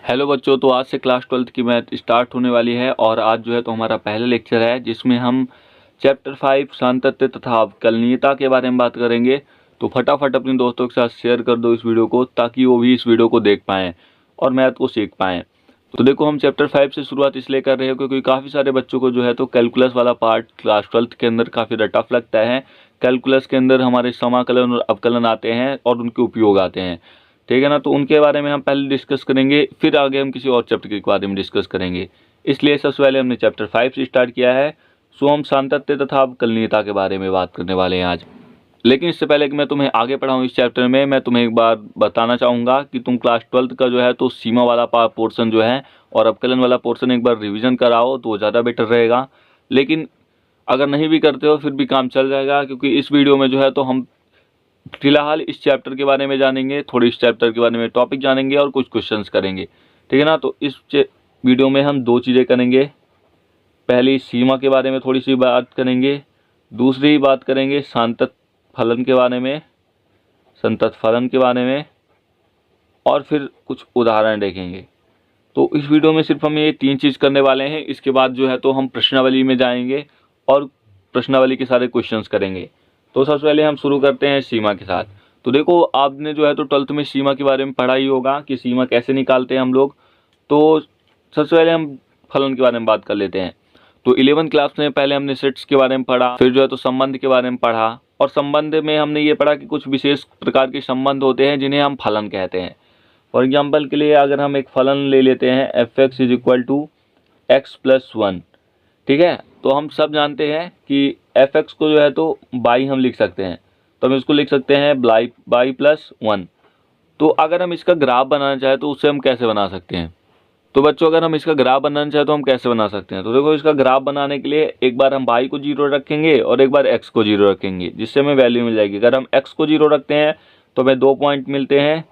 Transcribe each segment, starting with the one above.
Hello बच्चों, तो आज से क्लास 12th की मैथ स्टार्ट होने वाली है और आज जो है तो हमारा पहला लेक्चर है जिसमें हम चैप्टर 5 सातत्य तथा अवकलनीयता के बारे में बात करेंगे। तो फटाफट अपने दोस्तों के साथ शेयर कर दो इस वीडियो को ताकि वो भी इस वीडियो को देख पाएँ और मैथ को सीख पाएँ। तो देखो, हम चैप्टर 5 से शुरुआत इसलिए कर रहे हैं क्योंकि काफ़ी सारे बच्चों को जो है तो कैलकुलस वाला पार्ट क्लास 12th के अंदर काफ़ी टफ लगता है। कैलकुलस के अंदर हमारे समाकलन और अवकलन आते हैं और उनके उपयोग आते हैं, ठीक है ना। तो उनके बारे में हम पहले डिस्कस करेंगे, फिर आगे हम किसी और चैप्टर के बारे में डिस्कस करेंगे। इसलिए सबसे पहले हमने चैप्टर 5 से स्टार्ट किया है। सो हम सातत्य तथा अवकलनीयता के बारे में बात करने वाले हैं आज। लेकिन इससे पहले कि मैं तुम्हें आगे पढ़ाऊँ इस चैप्टर में, मैं तुम्हें एक बार बताना चाहूँगा कि तुम क्लास 12th का जो है तो सीमा वाला पोर्शन जो है और अवकलन वाला पोर्शन एक बार रिविज़न कराओ तो ज़्यादा बेटर रहेगा। लेकिन अगर नहीं भी करते हो फिर भी काम चल जाएगा, क्योंकि इस वीडियो में जो है तो हम फिलहाल इस चैप्टर के बारे में जानेंगे, थोड़ी इस चैप्टर के बारे में टॉपिक जानेंगे और कुछ क्वेश्चंस करेंगे, ठीक है ना। तो इस वीडियो में हम दो चीज़ें करेंगे। पहली, सीमा के बारे में थोड़ी सी बात करेंगे, दूसरी बात करेंगे संतत फलन के बारे में और फिर कुछ उदाहरण देखेंगे। तो इस वीडियो में सिर्फ हम ये तीन चीज़ करने वाले हैं। इसके बाद जो है तो हम प्रश्नावली में जाएंगे और प्रश्नावली के सारे क्वेश्चंस करेंगे। तो सबसे पहले हम शुरू करते हैं सीमा के साथ। तो देखो, आपने जो है तो 12th में सीमा के बारे में पढ़ा ही होगा कि सीमा कैसे निकालते हैं हम लोग। तो सबसे पहले हम फलन के बारे में बात कर लेते हैं। तो 11th क्लास में पहले हमने सेट्स के बारे में पढ़ा, फिर जो है तो संबंध के बारे में पढ़ा, और संबंध में हमने ये पढ़ा कि कुछ विशेष प्रकार के संबंध होते हैं जिन्हें हम फलन कहते हैं। फॉर एग्जाम्पल के लिए अगर हम एक फलन ले लेते हैं f(x) = x+1, ठीक है। तो हम सब जानते हैं कि f(x) को जो है तो बाई हम लिख सकते हैं, तो हम इसको लिख सकते हैं बाई+1। तो अगर हम इसका ग्राफ बनाना चाहें तो उससे हम कैसे बना सकते हैं? तो बच्चों, अगर हम इसका ग्राफ बनाना चाहें तो हम कैसे बना सकते हैं? तो देखो, इसका ग्राफ बनाने के लिए एक बार हम बाई को 0 रखेंगे और एक बार x को 0 रखेंगे, जिससे हमें वैल्यू मिल जाएगी। अगर हम x को 0 रखते हैं तो हमें 2 पॉइंट मिलते हैं,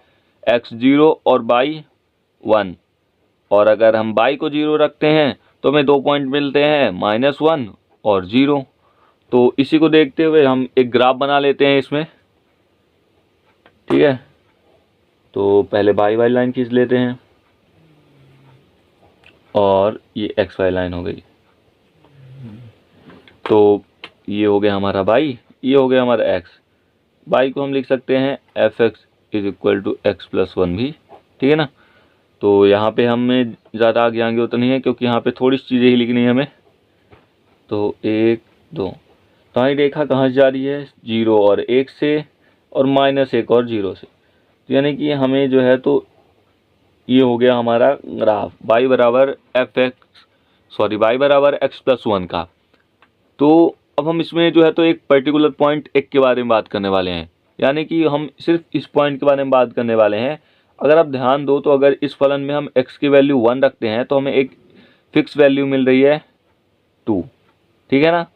x0 और बाई1। और अगर हम बाई को 0 रखते हैं तो हमें 2 पॉइंट मिलते हैं, -1 और 0। तो इसी को देखते हुए हम एक ग्राफ बना लेते हैं इसमें, ठीक है। तो पहले बाई वाली लाइन खींच लेते हैं और ये एक्स वाली लाइन हो गई। तो ये हो गया हमारा बाई, ये हो गया हमारा एक्स। बाई को हम लिख सकते हैं f(x) = x+1 भी, ठीक है ना। तो यहाँ पे हमें ज़्यादा आगे आगे उतना नहीं है क्योंकि यहाँ पे थोड़ी सी चीज़ें ही लिखनी है हमें। तो 1 2, तो हमारी रेखा कहाँ से जा रही है? 0 और 1 से, और -1 और 0 से। तो यानी कि हमें जो है तो ये हो गया हमारा ग्राफ बाई बराबर x+1 का। तो अब हम इसमें जो है तो एक पर्टिकुलर पॉइंट एक के बारे में बात करने वाले हैं, यानी कि हम सिर्फ इस पॉइंट के बारे में बात करने वाले हैं। अगर आप ध्यान दो तो अगर इस फलन में हम x की वैल्यू 1 रखते हैं तो हमें एक फिक्स वैल्यू मिल रही है 2, ठीक है ना।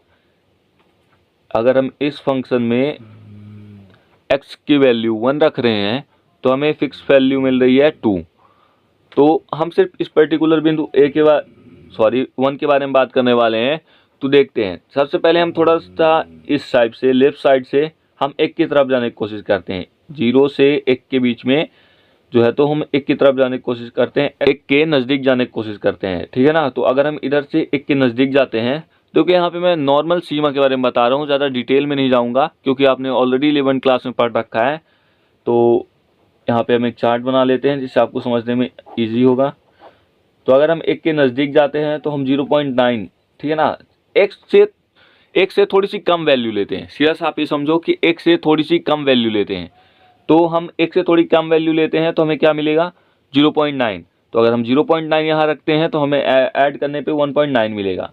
अगर हम इस फंक्शन में x की वैल्यू 1 रख रहे हैं तो हमें फिक्स वैल्यू मिल रही है 2। तो हम सिर्फ इस पर्टिकुलर बिंदु 1 के बारे में बात करने वाले हैं। तो देखते हैं, सबसे पहले हम थोड़ा सा इस साइड से, लेफ्ट साइड से हम 1 की तरफ जाने की कोशिश करते हैं। 0 से 1 के बीच में जो है तो हम 1 की तरफ जाने की कोशिश करते हैं, 1 के नज़दीक जाने की कोशिश करते हैं, ठीक है ना। तो अगर हम इधर से 1 के नज़दीक जाते हैं, क्योंकि यहाँ पे मैं नॉर्मल सीमा के बारे में बता रहा हूँ, ज़्यादा डिटेल में नहीं जाऊँगा क्योंकि आपने ऑलरेडी 11th क्लास में पढ़ रखा है। तो यहाँ पे हम एक चार्ट बना लेते हैं जिससे आपको समझने में ईजी होगा। तो अगर हम 1 के नज़दीक जाते हैं तो हम 0.9, ठीक है ना, एक से थोड़ी सी कम वैल्यू लेते हैं। सीधा सा आप ये समझो कि 1 से थोड़ी सी कम वैल्यू लेते हैं। तो हम 1 से थोड़ी कम वैल्यू लेते हैं तो हमें क्या मिलेगा? 0.9। तो अगर हम 0.9 यहाँ रखते हैं तो हमें ऐड करने पे 1.9 मिलेगा।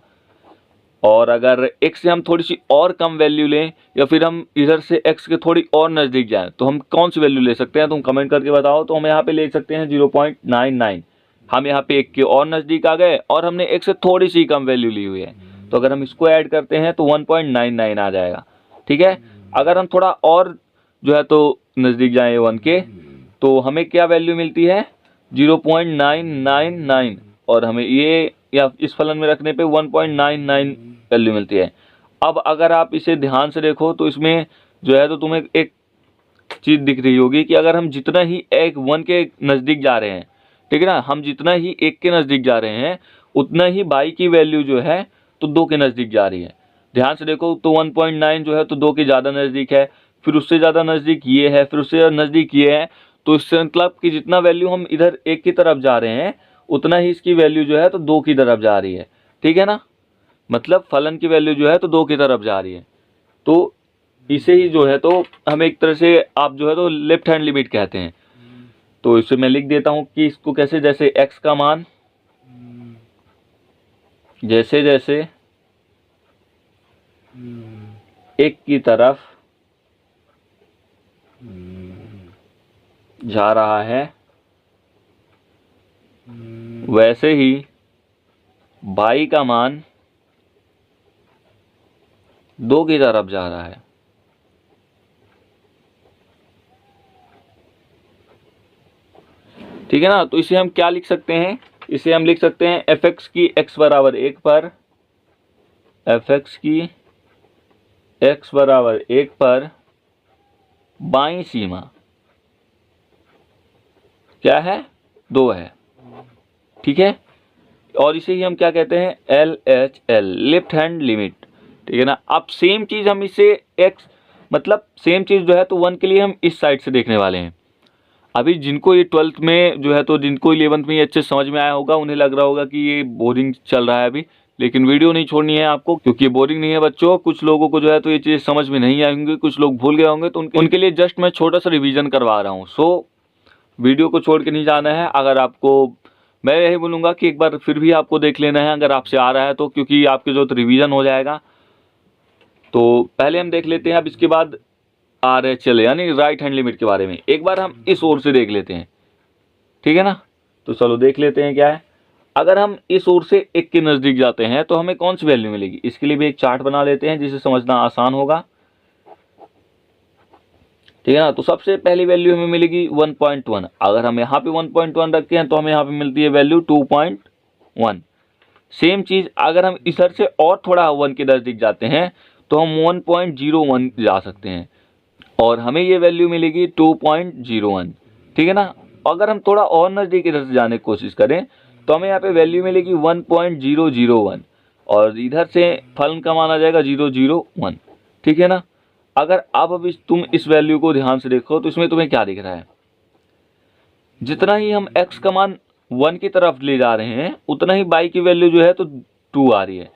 और अगर x से हम थोड़ी सी और कम वैल्यू लें या फिर हम इधर से x के थोड़ी और नज़दीक जाएं तो हम कौन सी वैल्यू ले सकते हैं? तुम कमेंट करके बताओ। तो हम यहाँ पे ले सकते हैं 0.99। हम यहाँ पे 1 के और नज़दीक आ गए और हमने x से थोड़ी सी कम वैल्यू ली हुई है, तो अगर हम इसको ऐड करते हैं तो 1.99 आ जाएगा, ठीक है। अगर हम थोड़ा और जो है तो नज़दीक जाएँ 1 के, तो हमें क्या वैल्यू मिलती है? 0.999, और हमें ये या इस फलन में रखने पे 1.99 वैल्यू मिलती है। अब अगर आप इसे ध्यान से देखो तो इसमें जो है तो तुम्हें एक चीज़ दिख रही होगी कि अगर हम जितना ही 1 के नज़दीक जा रहे हैं, ठीक है ना। हम जितना ही 1 के नज़दीक जा रहे हैं उतना ही बाई की वैल्यू जो है तो 2 के नज़दीक जा रही है। ध्यान से देखो तो 1.9 जो है तो 2 के ज़्यादा नज़दीक है, फिर उससे ज़्यादा नज़दीक ये है, फिर उससे नज़दीक ये है। तो इससे मतलब कि जितना वैल्यू हम इधर 1 की तरफ जा रहे हैं उतना ही इसकी वैल्यू जो है तो 2 की तरफ जा रही है। ठीक है ना, मतलब फलन की वैल्यू जो है तो 2 की तरफ जा रही है। तो इसे ही जो है तो हम एक तरह से आप जो है तो लेफ्ट हैंड लिमिट कहते हैं। तो इसे मैं लिख देता हूं कि इसको कैसे, जैसे x का मान जैसे जैसे 1 की तरफ जा रहा है वैसे ही बाई का मान 2 की तरफ जा रहा है। ठीक है ना। तो इसे हम क्या लिख सकते हैं, इसे हम लिख सकते हैं f(x) की x बराबर 1 पर, f(x) की x बराबर 1 पर बाईं सीमा क्या है, 2 है। ठीक है, और इसे ही हम क्या कहते हैं, LHL, लेफ्ट हैंड लिमिट। ठीक है ना। अब सेम चीज हम इसे x मतलब सेम चीज जो है तो 1 के लिए हम इस साइड से देखने वाले हैं। अभी जिनको ये 12th में जो है तो जिनको 11th में ये अच्छे समझ में आया होगा उन्हें लग रहा होगा कि ये बोरिंग चल रहा है अभी, लेकिन वीडियो नहीं छोड़नी है आपको, क्योंकि ये बोरिंग नहीं है बच्चों। कुछ लोगों को जो है तो ये चीज़ समझ में नहीं आएंगी, कुछ लोग भूल गए होंगे, तो उनके लिए जस्ट मैं छोटा सा रिवीजन करवा रहा हूँ। सो वीडियो को छोड़ के नहीं जाना है। अगर आपको, मैं यही बोलूँगा कि एक बार फिर भी आपको देख लेना है अगर आपसे आ रहा है तो, क्योंकि आपके जो तो रिवीजन हो जाएगा। तो पहले हम देख लेते हैं, अब इसके बाद RHL यानी राइट हैंड लिमिट के बारे में एक बार हम इस ओर से देख लेते हैं। ठीक है ना। तो चलो देख लेते हैं क्या है। अगर हम इस ओर से 1 के नज़दीक जाते हैं तो हमें कौन सी वैल्यू मिलेगी, इसके लिए भी एक चार्ट बना लेते हैं जिसे समझना आसान होगा। ठीक है ना। तो सबसे पहली वैल्यू हमें मिलेगी 1.1। अगर हम यहाँ पे 1.1 रखते हैं तो हमें यहाँ पे मिलती है वैल्यू 2.1। सेम चीज अगर हम इधर से और थोड़ा 1 के नज़दीक जाते हैं तो हम 1.01 जा सकते हैं और हमें ये वैल्यू मिलेगी 2.01। ठीक है ना। अगर हम थोड़ा और नज़दीक इधर से जाने की कोशिश करें तो हमें यहाँ पे वैल्यू मिलेगी 1.001 और इधर से फलन का मान आ जाएगा 001। ठीक है ना। अगर अब तुम इस वैल्यू को ध्यान से देखो तो इसमें तुम्हें क्या दिख रहा है, जितना ही हम x का मान 1 की तरफ ले जा रहे हैं उतना ही y की वैल्यू जो है तो 2 आ रही है।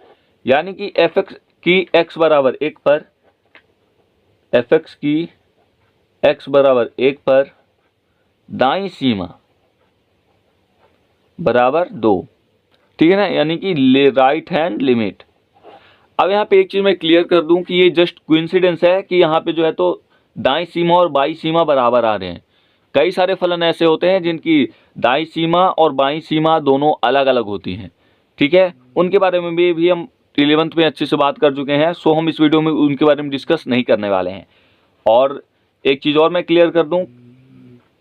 यानी कि f(x) की x बराबर 1 पर, f(x) की x बराबर 1 पर दाईं सीमा बराबर 2। ठीक है ना, यानी कि राइट हैंड लिमिट। अब यहाँ पे एक चीज मैं क्लियर कर दूं कि ये जस्ट कोइंसिडेंस है कि यहाँ पे जो है तो दाईं सीमा और बाईं सीमा बराबर आ रहे हैं। कई सारे फलन ऐसे होते हैं जिनकी दाईं सीमा और बाईं सीमा दोनों अलग अलग होती हैं। ठीक है, उनके बारे में भी हम 11th में अच्छे से बात कर चुके हैं। सो हम इस वीडियो में उनके बारे में डिस्कस नहीं करने वाले हैं। और एक चीज़ और मैं क्लियर कर दूं,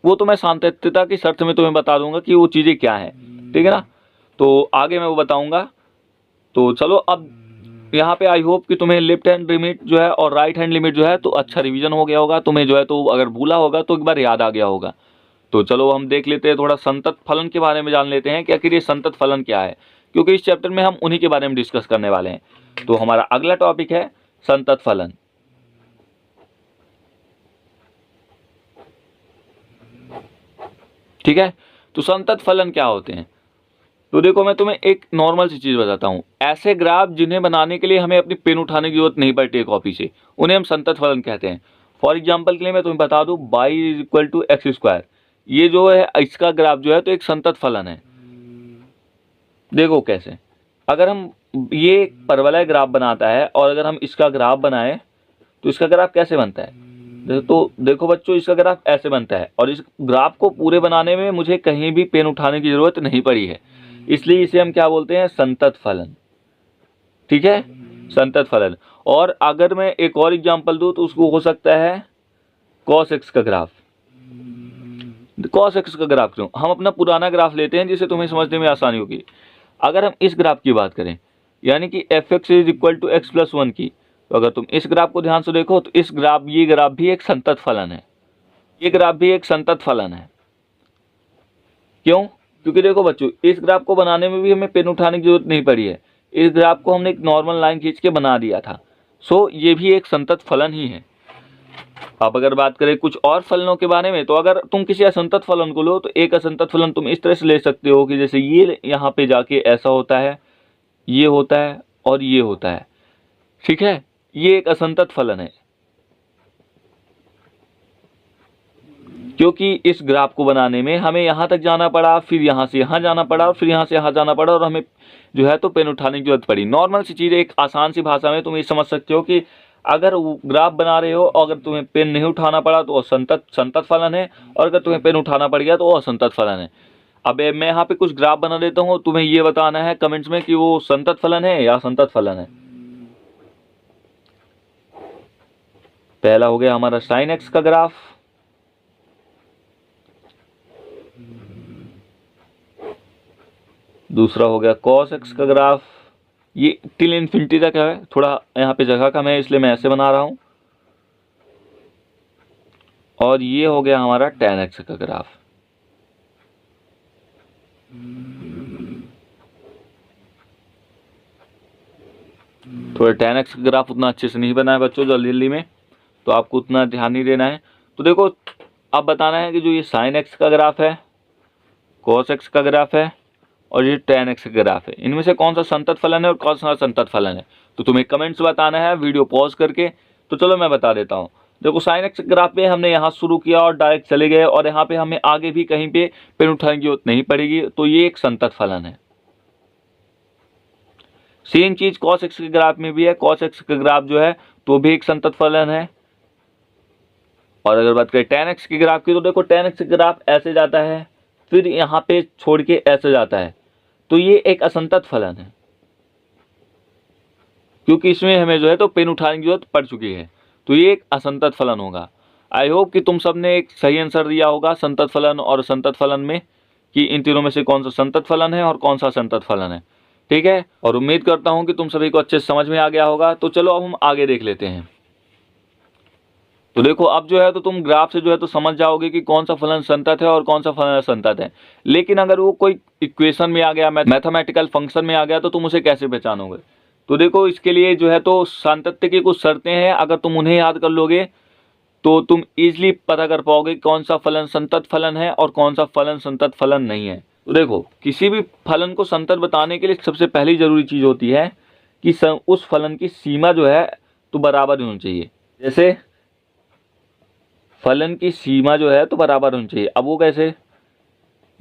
वो तो मैं सातत्यता की शर्त में तुम्हें बता दूंगा कि वो चीज़ें क्या हैं। ठीक है ना, तो आगे मैं वो बताऊंगा। तो चलो अब यहाँ पे आई होप कि तुम्हें लेफ्ट हैंड लिमिट जो है और राइट हैंड लिमिट जो है तो अच्छा रिवीजन हो गया होगा। तुम्हें जो है तो अगर भूला होगा तो एक बार याद आ गया होगा। तो चलो हम देख लेते हैं, थोड़ा संतत फलन के बारे में जान लेते हैं कि आखिर ये संतत फलन क्या है, क्योंकि इस चैप्टर में हम उन्हीं के बारे में डिस्कस करने वाले हैं। तो हमारा अगला टॉपिक है संतत फलन। ठीक है, तो संतत फलन क्या होते हैं, तो देखो मैं तुम्हें एक नॉर्मल सी चीज़ बताता हूँ। ऐसे ग्राफ जिन्हें बनाने के लिए हमें अपनी पेन उठाने की जरूरत नहीं पड़ती है कॉपी से, उन्हें हम संतत फलन कहते हैं। फॉर एग्जाम्पल के लिए मैं तुम्हें बता दूँ y=x², ये जो है इसका ग्राफ जो है तो एक संतत फलन है। देखो कैसे, अगर हम ये परवलय ग्राफ बनाता है और अगर हम इसका ग्राफ बनाए तो इसका ग्राफ कैसे बनता है, तो देखो बच्चों इसका ग्राफ ऐसे बनता है। और इस ग्राफ को पूरे बनाने में मुझे कहीं भी पेन उठाने की जरूरत नहीं पड़ी है, इसलिए इसे हम क्या बोलते हैं, संतत फलन। ठीक है, संतत फलन। और अगर मैं एक और एग्जांपल दूं तो उसको हो सकता है cos x का ग्राफ। cos x का ग्राफ क्यों, हम अपना पुराना ग्राफ लेते हैं जिससे तुम्हें समझने में आसानी होगी। अगर हम इस ग्राफ की बात करें यानी कि f(x)=x+1 की, तो अगर तुम इस ग्राफ को ध्यान से देखो तो ये ग्राफ भी एक संतत फलन है। ये ग्राफ भी एक संतत फलन है। क्यों? क्योंकि देखो बच्चों, इस ग्राफ को बनाने में भी हमें पेन उठाने की जरूरत नहीं पड़ी है। इस ग्राफ को हमने एक नॉर्मल लाइन खींच के बना दिया था। सो ये भी एक संतत फलन ही है। अब अगर बात करें कुछ और फलनों के बारे में, तो अगर तुम किसी असंतत फलन को लो तो एक असंतत फलन तुम इस तरह से ले सकते हो कि जैसे ये यहाँ पे जाके ऐसा होता है, ये होता है और ये होता है। ठीक है, ये एक असंतत फलन है, क्योंकि इस ग्राफ को बनाने में हमें यहाँ तक जाना पड़ा, फिर यहाँ से यहाँ जाना पड़ा और फिर यहाँ से यहाँ जाना पड़ा, और हमें जो है तो पेन उठाने की जरूरत पड़ी। नॉर्मल सी चीज़, एक आसान सी भाषा में तुम ये समझ सकते हो कि अगर ग्राफ बना रहे हो और अगर तुम्हें पेन नहीं उठाना पड़ा तो वो संतत फलन है, और अगर तुम्हें पेन उठाना पड़ गया तो वो असंतत फलन है। अब मैं यहाँ पे कुछ ग्राफ बना देता हूँ, तुम्हें ये बताना है कमेंट्स में कि वो संतत फलन है या असंतत फलन है। पहला हो गया हमारा साइन एक्स का ग्राफ, दूसरा हो गया कॉस एक्स का ग्राफ। ये टिल इन्फिनिटी तक है, थोड़ा यहाँ पे जगह कम है इसलिए मैं ऐसे बना रहा हूं। और ये हो गया हमारा tan एक्स का ग्राफ। थोड़ा tan एक्स का ग्राफ उतना अच्छे से नहीं बना है बच्चों जल्दी जल्दी में, तो आपको उतना ध्यान नहीं देना है। तो देखो, अब बताना है कि जो ये साइन एक्स का ग्राफ है, कॉस एक्स का ग्राफ है और ये tan एक्स का ग्राफ है, इनमें से कौन सा संतत फलन है और कौन सा असंतत फलन है। तो तुम्हें कमेंट्स बताना है वीडियो पॉज करके। तो चलो मैं बता देता हूँ। देखो, साइन एक्स ग्राफ पे हमने यहाँ शुरू किया और डायरेक्ट चले गए, और यहाँ पे हमें आगे भी कहीं पे पेन उठाने की जरूरत नहीं पड़ेगी, तो ये एक संतत फलन है। सेम चीज कॉस एक्स के ग्राफ में भी है। कॉस एक्स का ग्राफ जो है तो भी एक संतत फलन है। और अगर बात करें tan एक्स के ग्राफ की, तो देखो tan एक्स का ग्राफ ऐसे जाता है, फिर यहाँ पे छोड़ के ऐसे जाता है, तो ये एक असंतत फलन है, क्योंकि इसमें हमें जो है तो पेन उठाने की जरूरत पड़ चुकी है, तो ये एक असंतत फलन होगा। आई होप कि तुम सबने एक सही आंसर दिया होगा संतत फलन और असंतत फलन में, कि इन तीनों में से कौन सा संतत फलन है और कौन सा असंतत फलन है। ठीक है, और उम्मीद करता हूं कि तुम सभी को अच्छे से समझ में आ गया होगा। तो चलो अब हम आगे देख लेते हैं। तो देखो, अब जो है तो तुम ग्राफ से जो है तो समझ जाओगे कि कौन सा फलन संतत है और कौन सा फलन असंतत है। लेकिन अगर वो कोई इक्वेशन में आ गया, मैथमेटिकल फंक्शन में आ गया, तो तुम उसे कैसे पहचानोगे। तो देखो, इसके लिए जो है तो सातत्य की कुछ शर्तें हैं, अगर तुम उन्हें याद कर लोगे तो तुम इजीली पता कर पाओगे कौन सा फलन संतत फलन है और कौन सा फलन संतत फलन नहीं है। तो देखो, किसी भी फलन को संतत बताने के लिए सबसे पहली जरूरी चीज होती है कि उस फलन की सीमा जो है तो बराबर होनी चाहिए। जैसे फलन की सीमा जो है तो बराबर होनी चाहिए। अब वो कैसे,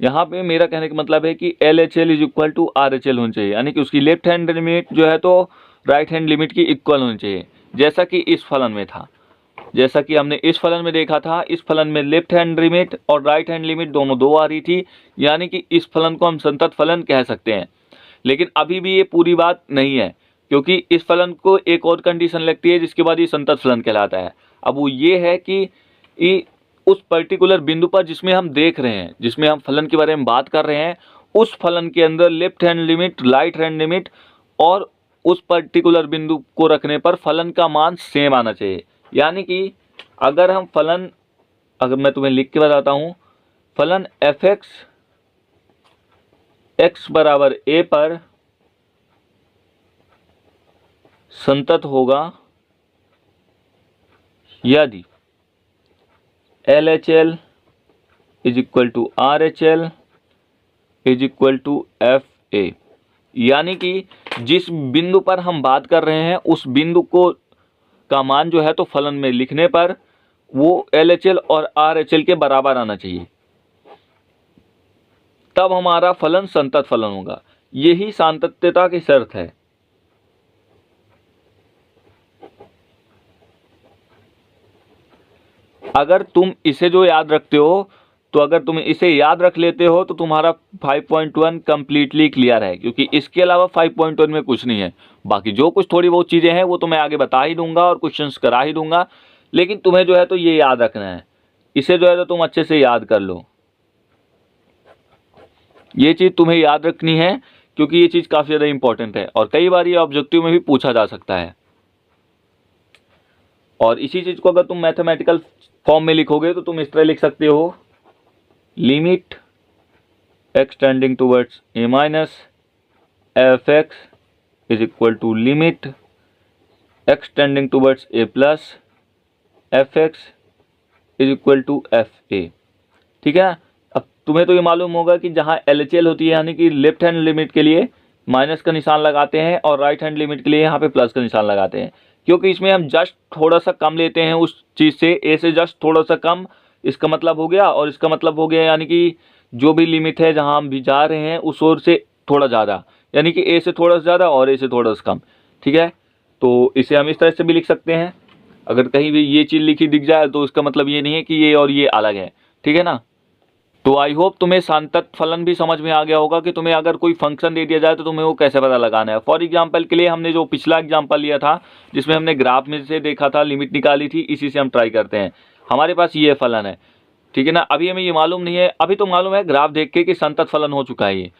यहाँ पे मेरा कहने का मतलब है कि LHL is equal to RHL होनी चाहिए, यानी कि उसकी लेफ्ट हैंड लिमिट जो है तो राइट हैंड लिमिट की इक्वल होनी चाहिए, जैसा कि इस फलन में था। जैसा कि हमने इस फलन में देखा था, इस फलन में लेफ्ट हैंड लिमिट और राइट हैंड लिमिट दोनों 2 आ रही थी, यानी कि इस फलन को हम संतत फलन कह सकते हैं। लेकिन अभी भी ये पूरी बात नहीं है, क्योंकि इस फलन को एक और कंडीशन लगती है जिसके बाद ये संतत फलन कहलाता है। अब वो ये है कि उस पर्टिकुलर बिंदु पर जिसमें हम देख रहे हैं, जिसमें हम फलन के बारे में बात कर रहे हैं, उस फलन के अंदर left hand limit, right hand limit और उस पर्टिकुलर बिंदु को रखने पर फलन का मान सेम आना चाहिए। यानी कि अगर हम फलन, अगर मैं तुम्हें लिख के बताता हूं, फलन f(x) x बराबर a पर संतत होगा यदि LHL is equal to RHL is equal to FA। यानी कि जिस बिंदु पर हम बात कर रहे हैं उस बिंदु को का मान जो है तो फलन में लिखने पर वो LHL और RHL के बराबर आना चाहिए, तब हमारा फलन संतत फलन होगा। यही सातत्यता की शर्त है। अगर तुम इसे जो याद रखते हो, तो अगर तुम इसे याद रख लेते हो तो तुम्हारा 5.1 कंप्लीटली क्लियर है, क्योंकि इसके अलावा 5.1 में कुछ नहीं है। बाकी जो कुछ थोड़ी बहुत चीज़ें हैं वो तो मैं आगे बता ही दूंगा और क्वेश्चंस करा ही दूंगा, लेकिन तुम्हें जो है तो ये याद रखना है। इसे जो है तो तुम अच्छे से याद कर लो। ये चीज़ तुम्हें याद रखनी है, क्योंकि ये चीज़ काफ़ी ज़्यादा इंपॉर्टेंट है और कई बार ये ऑब्जेक्टिव में भी पूछा जा सकता है। और इसी चीज़ को अगर तुम मैथमेटिकल फॉर्म में लिखोगे तो तुम इस तरह लिख सकते हो, limit x tending towards a minus f x is equal to limit x tending towards a plus f x is equal to f a. ठीक है, अब तुम्हें तो ये मालूम होगा कि जहाँ LHL होती है यानी कि लेफ्ट हैंड लिमिट के लिए माइनस का निशान लगाते हैं और राइट हैंड लिमिट के लिए यहाँ पे प्लस का निशान लगाते हैं, क्योंकि इसमें हम जस्ट थोड़ा सा कम लेते हैं उस चीज़ से, ए से जस्ट थोड़ा सा कम, इसका मतलब हो गया, और इसका मतलब हो गया यानी कि जो भी लिमिट है जहाँ हम भी जा रहे हैं उस ओर से थोड़ा ज़्यादा, यानी कि ए से थोड़ा सा ज़्यादा और ए से थोड़ा सा कम। ठीक है, तो इसे हम इस तरह से भी लिख सकते हैं। अगर कहीं भी ये चीज़ लिखी दिख जाए तो इसका मतलब ये नहीं है कि ये और ये अलग है। ठीक है ना। तो आई होप तुम्हें सांतत फलन भी समझ में आ गया होगा कि तुम्हें अगर कोई फंक्शन दे दिया जाए तो तुम्हें वो कैसे पता लगाना है। फॉर एग्जांपल के लिए हमने जो पिछला एग्जांपल लिया था जिसमें हमने ग्राफ में से देखा था, लिमिट निकाली थी, इसी से हम ट्राई करते हैं। हमारे पास ये फलन है, ठीक है ना। अभी हमें ये मालूम नहीं है, अभी तो मालूम है ग्राफ देख के कि संतत फलन हो चुका है ये।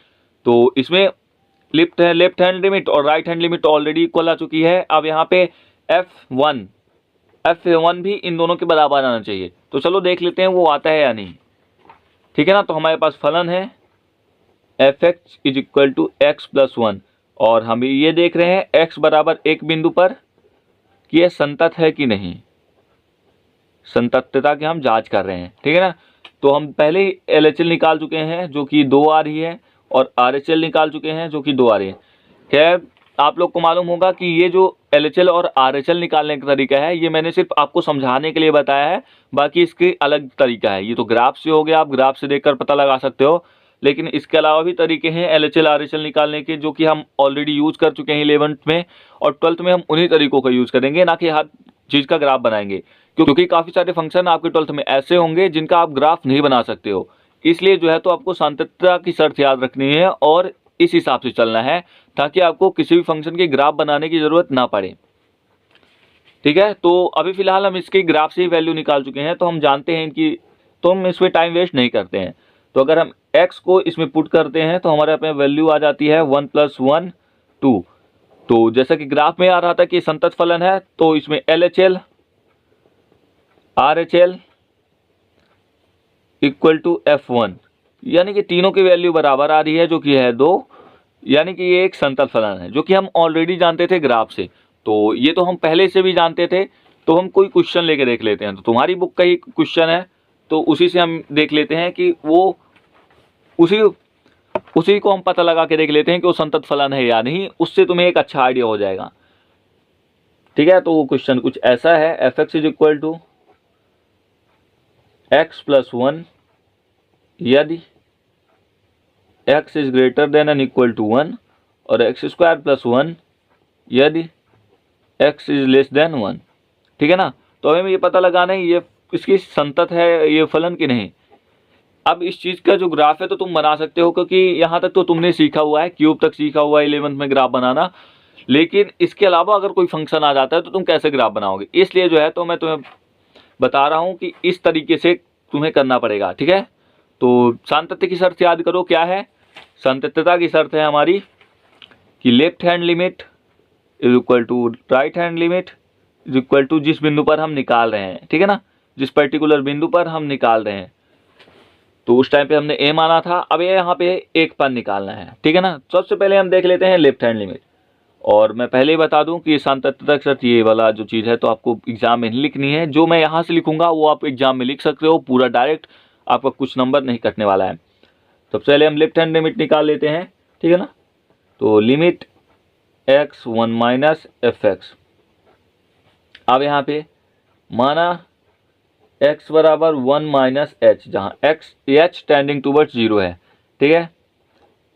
तो इसमें लेफ्ट हैंड लिमिट और right hand limit already equal आ चुकी है। अब यहाँ पे F1 भी इन दोनों के बराबर आना चाहिए। तो चलो देख लेते हैं वो आता है या नहीं। ठीक है ना। तो हमारे पास फलन है f x is equal to x plus 1, और हम ये देख रहे हैं x बराबर एक बिंदु पर कि यह संतत है कि नहीं, संततता की हम जांच कर रहे हैं। ठीक है ना। तो हम पहले ही LHL निकाल चुके हैं जो कि 2 आ रही है, और RHL निकाल चुके हैं जो कि 2 आ रही है। खैर आप लोग को मालूम होगा कि ये जो LHL और RHL निकालने का तरीका है ये मैंने सिर्फ आपको समझाने के लिए बताया है, बाकी इसके अलग तरीका है। ये तो ग्राफ से हो गया, आप ग्राफ से देखकर पता लगा सकते हो, लेकिन इसके अलावा भी तरीके हैं LHL RHL निकालने के जो कि हम ऑलरेडी यूज कर चुके हैं 11th में, और 12th में हम उन्हीं तरीकों का यूज करेंगे, ना कि हर चीज़ का ग्राफ बनाएंगे, क्योंकि काफ़ी सारे फंक्शन आपके 12th में ऐसे होंगे जिनका आप ग्राफ नहीं बना सकते हो। इसलिए जो है तो आपको सांततता की शर्त याद रखनी है और इस हिसाब से चलना है ताकि आपको किसी भी फंक्शन के ग्राफ बनाने की ज़रूरत ना पड़े। ठीक है। तो अभी फिलहाल हम इसके ग्राफ से ही वैल्यू निकाल चुके हैं, तो हम जानते हैं कि, तो हम इसमें टाइम वेस्ट नहीं करते हैं। तो अगर हम x को इसमें पुट करते हैं तो हमारे पे वैल्यू आ जाती है 1 + 1 2। तो जैसा कि ग्राफ में आ रहा था कि संतत फलन है, तो इसमें LHL RHL equal to F1, यानी कि तीनों की वैल्यू बराबर आ रही है जो कि है 2, यानी कि ये एक संतत फलन है जो कि हम ऑलरेडी जानते थे ग्राफ से। तो ये तो हम पहले से भी जानते थे, तो हम कोई क्वेश्चन लेके देख लेते हैं। तो तुम्हारी बुक का ही क्वेश्चन है तो उसी से हम देख लेते हैं कि वो उसी को हम पता लगा के देख लेते हैं कि वो संतत फलन है या नहीं, उससे तुम्हें एक अच्छा आइडिया हो जाएगा। ठीक है। तो वो क्वेश्चन कुछ ऐसा है, f x is equal to x plus 1 यदि x is greater than and equal to 1 और x² + 1 यदि x इज लेस देन 1। ठीक है ना। तो हमें ये पता लगाना है ये इसकी संतत है ये फलन कि नहीं। अब इस चीज़ का जो ग्राफ है तो तुम बना सकते हो, क्योंकि यहाँ तक तो तुमने सीखा हुआ है, क्यूब तक सीखा हुआ है 11th में ग्राफ बनाना, लेकिन इसके अलावा अगर कोई फंक्शन आ जाता है तो तुम कैसे ग्राफ बनाओगे। इसलिए जो है तो मैं तुम्हें बता रहा हूँ कि इस तरीके से तुम्हें करना पड़ेगा। ठीक है। तो सांतत्य की शर्त याद करो, क्या है सांतत्यता की शर्त है हमारी कि left hand limit is equal to right hand limit is equal to जिस बिंदु पर हम निकाल रहे हैं। ठीक है ना, जिस पर्टिकुलर बिंदु पर हम निकाल रहे हैं। तो उस टाइम पे हमने a माना था, अब ये यहाँ पे एक पर निकालना है। ठीक है ना। सबसे पहले हम देख लेते हैं लेफ्ट हैंड लिमिट, और मैं पहले ही बता दूं कि सांतत्यता की शर्त ये वाला जो चीज़ है तो आपको एग्जाम में नहीं लिखनी है। जो मैं यहाँ से लिखूंगा वो आप एग्जाम में लिख सकते हो, पूरा डायरेक्ट, आपका कुछ नंबर नहीं कटने वाला है। सबसे पहले हम लेफ्ट हैंड लिमिट निकाल लेते हैं। ठीक है ना। तो limit x 1 minus f x, अब यहाँ पे माना x बराबर 1 माइनस h, जहाँ h टेंडिंग टूवर्ड्स 0 है। ठीक है।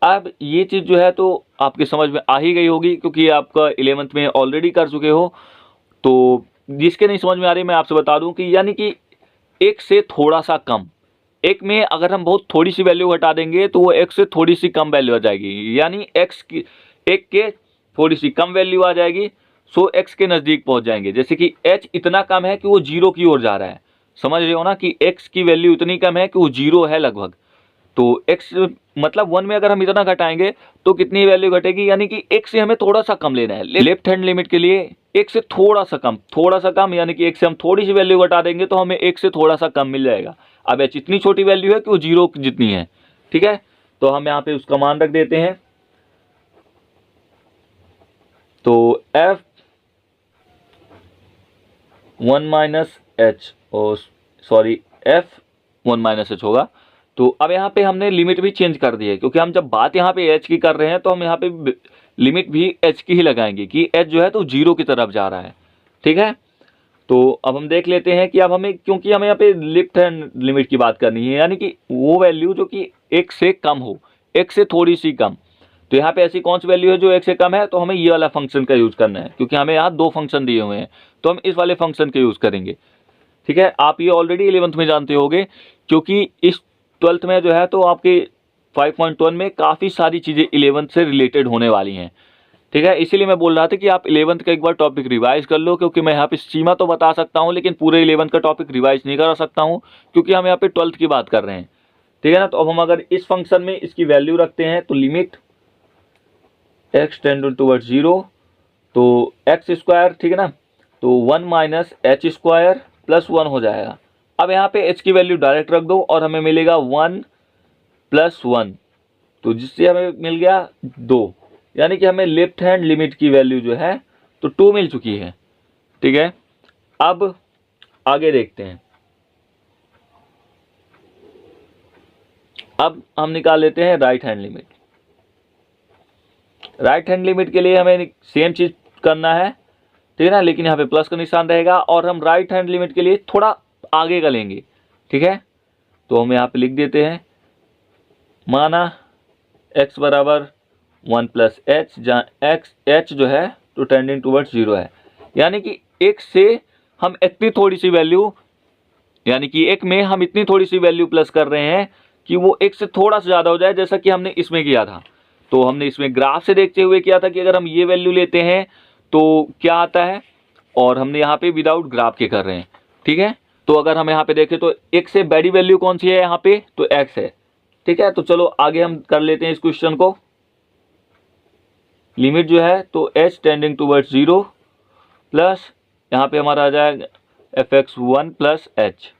अब ये चीज़ जो है तो आपकी समझ में आ ही गई होगी, क्योंकि आपका 11th में ऑलरेडी कर चुके हो। तो जिसके नहीं समझ में आ रही मैं आपसे बता दूं कि यानी कि एक से थोड़ा सा कम, एक में अगर हम बहुत थोड़ी सी वैल्यू घटा देंगे तो वो एक से थोड़ी सी कम वैल्यू आ जाएगी, यानी x की एक के थोड़ी सी कम वैल्यू आ जाएगी, सो x के नज़दीक पहुंच जाएंगे। जैसे कि h इतना कम है कि वो 0 की ओर जा रहा है, समझ रहे हो ना, कि x की वैल्यू इतनी कम है कि वो 0 है लगभग। तो x मतलब 1 में अगर हम इतना घटाएंगे तो कितनी वैल्यू घटेगी, यानी कि x से हमें थोड़ा सा कम लेना है। लेफ्ट हैंड लिमिट के लिए x से थोड़ा सा कम, यानी कि x से हम थोड़ी सी वैल्यू घटा देंगे तो हमें x से थोड़ा सा कम मिल जाएगा। अब h इतनी छोटी वैल्यू है कि वो 0 जितनी है। ठीक है। तो हम यहाँ पे उसका मान रख देते हैं। तो F1 माइनस एच, और सॉरी F1 माइनस एच होगा। तो अब यहाँ पे हमने लिमिट भी चेंज कर दी है, क्योंकि हम जब बात यहाँ पे h की कर रहे हैं तो हम यहाँ पे लिमिट भी h की ही लगाएंगे कि h जो है तो 0 की तरफ जा रहा है। ठीक है, तो अब हम देख लेते हैं कि अब हमें, क्योंकि हमें यहाँ पे लेफ्ट हैंड लिमिट की बात करनी है, यानी कि वो वैल्यू जो कि 1 से कम हो, 1 से थोड़ी सी कम। तो यहाँ पे ऐसी कौन सी वैल्यू है जो 1 से कम है, तो हमें ये वाला फंक्शन का यूज करना है, क्योंकि हमें यहाँ 2 फंक्शन दिए हुए हैं, तो हम इस वाले फंक्शन का यूज करेंगे। ठीक है, आप ये ऑलरेडी 11th में जानते होंगे, क्योंकि इस 12th में जो है तो आपके 5.1 में काफ़ी सारी चीज़ें 11th से रिलेटेड होने वाली हैं। ठीक है, इसीलिए मैं बोल रहा था कि आप 11th का एक बार टॉपिक रिवाइज कर लो, क्योंकि मैं यहाँ पे सीमा तो बता सकता हूँ लेकिन पूरे 11th का टॉपिक रिवाइज नहीं करा सकता हूँ, क्योंकि हम यहाँ पे 12th की बात कर रहे हैं। ठीक है ना, तो अब हम अगर इस फंक्शन में इसकी वैल्यू रखते हैं तो लिमिट x टेंड टुवर्ड्स 0, तो एक्स स्क्वायर, ठीक है ना, तो 1 माइनस एच स्क्वायर प्लस 1 हो जाएगा। अब यहाँ पे h की वैल्यू डायरेक्ट रख दो और हमें मिलेगा 1 प्लस 1, तो जिससे हमें मिल गया 2, यानी कि हमें लेफ्ट हैंड लिमिट की वैल्यू जो है तो 2 मिल चुकी है। ठीक है, अब आगे देखते हैं। अब हम निकाल लेते हैं right hand limit. Right hand limit के लिए हमें सेम चीज करना है, ठीक है ना, लेकिन यहाँ पे प्लस का निशान रहेगा और हम राइट हैंड लिमिट के लिए थोड़ा आगे का लेंगे। ठीक है, तो हम यहाँ पे लिख देते हैं, माना x बराबर 1 प्लस एच, जहाँ h जो है तो टेंडिंग टुवर्ड्स 0 है, यानी कि एक से हम इतनी थोड़ी सी वैल्यू, यानी कि एक में हम इतनी थोड़ी सी वैल्यू प्लस कर रहे हैं कि वो एक से थोड़ा सा ज़्यादा हो जाए, जैसा कि हमने इसमें किया था। तो हमने इसमें ग्राफ से देखते हुए किया था कि अगर हम ये वैल्यू लेते हैं तो क्या आता है, और हमने यहाँ पे विदाउट ग्राफ के कर रहे हैं। ठीक है, तो अगर हम यहाँ पे देखें तो एक से बड़ी वैल्यू कौन सी है यहाँ पे, तो x है। ठीक है, तो चलो आगे हम कर लेते हैं इस क्वेश्चन को। लिमिट जो है तो h टेंडिंग टुवर्ड्स 0 प्लस यहाँ पे हमारा आ जाएगा f(1 plus h),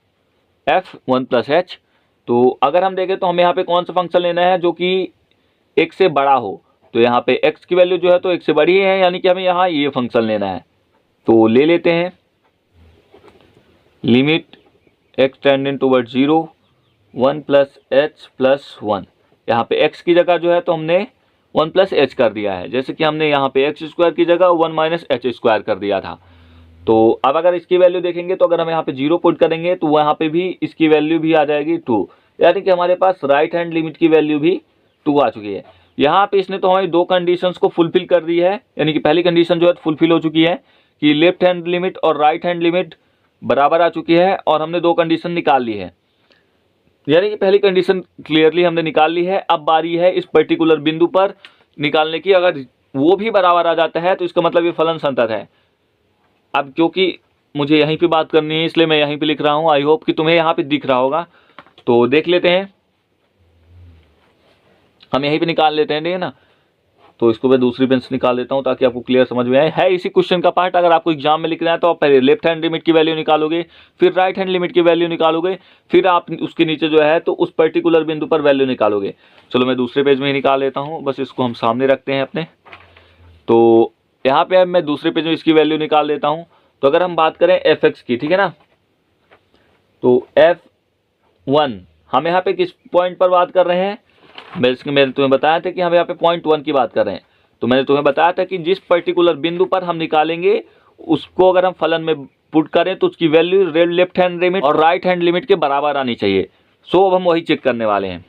f(1 plus h). तो अगर हम देखें तो हमें यहाँ पे कौन सा फंक्शन लेना है जो कि 1 से बड़ा हो, तो यहाँ पे x की वैल्यू जो है तो 1 से बड़ी है, यानी कि हमें यहाँ ये फंक्शन लेना है। तो ले लेते हैं limit x tending towards 0 1 plus h plus 1। यहाँ पे x की जगह जो है तो हमने 1 प्लस h कर दिया है, जैसे कि हमने यहाँ पे x स्क्वायर की जगह 1 माइनस एच स्क्वायर कर दिया था। तो अब अगर इसकी वैल्यू देखेंगे तो अगर हम यहाँ पे 0 पुट करेंगे तो वहाँ पे भी इसकी वैल्यू भी आ जाएगी 2, यानी कि हमारे पास राइट हैंड लिमिट की वैल्यू भी 2 आ चुकी है। यहाँ पे इसने तो हमारी 2 कंडीशंस को फुलफिल कर दी है, यानी कि पहली कंडीशन जो है फुलफिल हो चुकी है कि लेफ्ट हैंड लिमिट और राइट हैंड लिमिट बराबर आ चुकी है, और हमने 2 कंडीशन निकाल ली है, यानी कि पहली कंडीशन क्लियरली हमने निकाल ली है। अब बारी है इस पर्टिकुलर बिंदु पर निकालने की। अगर वो भी बराबर आ जाता है तो इसका मतलब ये फलन संतत है। अब क्योंकि मुझे यहीं पे बात करनी है इसलिए मैं यहीं पे लिख रहा हूँ, आई होप कि तुम्हें यहाँ पे दिख रहा होगा। तो देख लेते हैं, हम यहीं पे निकाल लेते हैं, ठीक है ना। तो इसको मैं दूसरी पेन से निकाल देता हूँ ताकि आपको क्लियर समझ में आए। है इसी क्वेश्चन का पार्ट। अगर आपको एग्जाम में लिखना है तो आप पहले लेफ्ट हैंड लिमिट की वैल्यू निकालोगे, फिर राइट हैंड लिमिट की वैल्यू निकालोगे, फिर आप उसके नीचे जो है तो उस पर्टिकुलर बिंदु पर वैल्यू निकालोगे। चलो मैं दूसरे पेज में ही निकाल लेता हूँ, बस इसको हम सामने रखते हैं अपने। तो यहाँ पे मैं दूसरे पेज में इसकी वैल्यू निकाल देता हूँ। तो अगर हम बात करें f(x) की, ठीक है ना, तो f(1) हम यहाँ पे किस पॉइंट पर बात कर रहे हैं, मैंने तुम्हें बताया था कि हम यहाँ पे पॉइंट 1 की बात कर रहे हैं। तो मैंने तुम्हें बताया था कि जिस पर्टिकुलर बिंदु पर हम निकालेंगे उसको अगर हम फलन में पुट करें तो उसकी वैल्यू लेफ्ट हैंड लिमिट और राइट हैंड लिमिट के बराबर आनी चाहिए। सो अब हम वही चेक करने वाले हैं।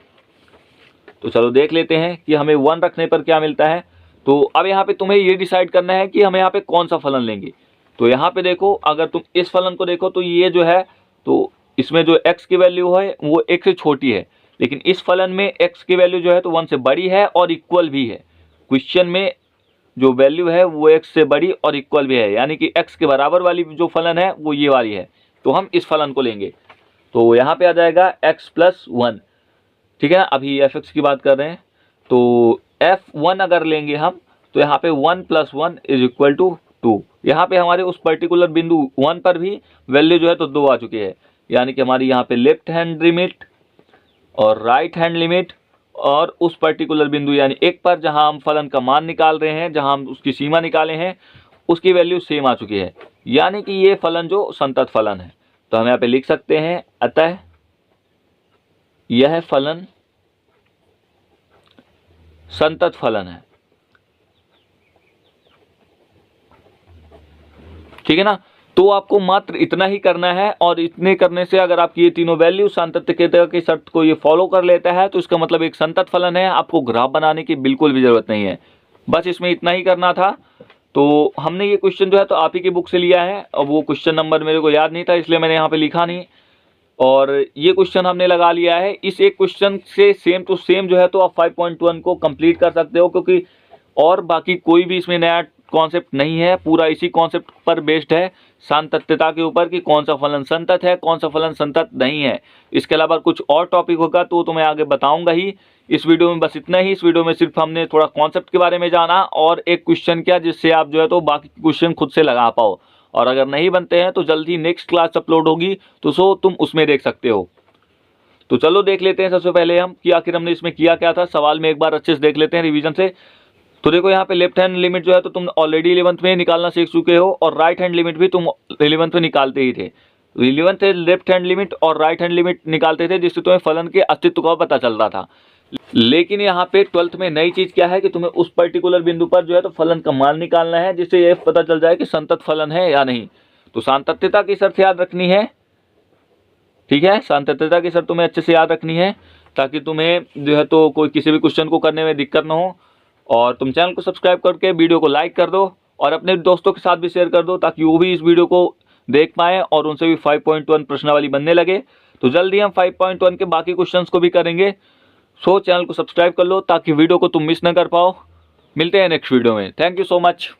तो चलो देख लेते हैं कि हमें 1 रखने पर क्या मिलता है। तो अब यहाँ पे तुम्हें ये डिसाइड करना है कि हम यहाँ पे कौन सा फलन लेंगे। तो यहाँ पे देखो, अगर तुम इस फलन को देखो तो ये जो है तो इसमें जो x की वैल्यू है वो 1 से छोटी है, लेकिन इस फलन में x की वैल्यू जो है तो 1 से बड़ी है और इक्वल भी है। क्वेश्चन में जो वैल्यू है वो x से बड़ी और इक्वल भी है, यानी कि x के बराबर वाली जो फलन है वो ये वाली है। तो हम इस फलन को लेंगे, तो यहाँ पे आ जाएगा x प्लस 1, ठीक है ना। अभी f(x) की बात कर रहे हैं, तो f(1) अगर लेंगे हम तो यहाँ पे 1 प्लस 1 इज इक्वल टू 2। यहाँ पे हमारे उस पर्टिकुलर बिंदु 1 पर भी वैल्यू जो है तो 2 आ चुकी है, यानी कि हमारी यहाँ पे लेफ्ट हैंड लिमिट और राइट हैंड लिमिट और उस पर्टिकुलर बिंदु यानी 1 पर जहां हम फलन का मान निकाल रहे हैं, जहां हम उसकी सीमा निकाले हैं, उसकी वैल्यू सेम आ चुकी है, यानी कि ये फलन जो संतत फलन है। तो हम यहाँ पे लिख सकते हैं, अतः यह फलन संतत फलन है। ठीक है ना। तो आपको मात्र इतना ही करना है, और इतने करने से अगर आपकी ये तीनों वैल्यू सातत्यता की शर्त को ये फॉलो कर लेता है तो इसका मतलब एक संतत फलन है। आपको ग्राफ बनाने की बिल्कुल भी जरूरत नहीं है, बस इसमें इतना ही करना था। तो हमने ये क्वेश्चन जो है तो आप ही की बुक से लिया है, और वो क्वेश्चन नंबर मेरे को याद नहीं था इसलिए मैंने यहाँ पे लिखा नहीं, और ये क्वेश्चन हमने लगा लिया है। इस एक क्वेश्चन से सेम टू सेम जो है तो आप 5.1 को कंप्लीट कर सकते हो, क्योंकि और बाकी कोई भी इसमें नया कॉन्सेप्ट नहीं है, पूरा इसी कॉन्सेप्ट पर बेस्ड है, सातत्यता के ऊपर कि कौन सा फलन संतत है, कौन सा फलन संतत नहीं है। इसके अलावा कुछ और टॉपिक होगा तो मैं आगे बताऊंगा ही। इस वीडियो में बस इतना ही। इस वीडियो में सिर्फ हमने थोड़ा कॉन्सेप्ट के बारे में जाना और एक क्वेश्चन किया, जिससे आप जो है तो बाकी क्वेश्चन खुद से लगा पाओ, और अगर नहीं बनते हैं तो जल्दी नेक्स्ट क्लास अपलोड होगी, तो तुम उसमें देख सकते हो। तो चलो देख लेते हैं सबसे पहले हम कि आखिर हमने इसमें किया क्या था। सवाल में एक बार अच्छे से देख लेते हैं रिवीजन से। तो देखो यहाँ पे लेफ्ट हैंड लिमिट जो है तो तुम ऑलरेडी 11th में निकालना सीख चुके हो, और राइट हैंड लिमिट भी तुम 11th में निकालते ही थे। 11th में लेफ्ट हैंड लिमिट और राइट हैंड लिमिट निकालते थे, जिससे तुम्हें फलन के अस्तित्व का पता चल रहा था। लेकिन यहाँ पे 12th में नई चीज क्या है कि तुम्हें उस पर्टिकुलर बिंदु पर जो है तो फलन का मान निकालना है, जिससे यह पता चल जाए कि संतत फलन है या नहीं। तो सातत्यता की शर्त याद रखनी है, ठीक है। सातत्यता की शर्त तुम्हें अच्छे से याद रखनी है, ताकि तुम्हें जो है तो कोई किसी भी क्वेश्चन को करने में दिक्कत ना हो। और तुम चैनल को सब्सक्राइब करके वीडियो को लाइक कर दो, और अपने दोस्तों के साथ भी शेयर कर दो, ताकि वो भी इस वीडियो को देख पाए और उनसे भी 5.1 प्रश्नावली बनने लगे। तो जल्दी हम 5.1 के बाकी क्वेश्चंस को भी करेंगे। सो चैनल को सब्सक्राइब कर लो ताकि वीडियो को तुम मिस ना कर पाओ। मिलते हैं नेक्स्ट वीडियो में। Thank you so much.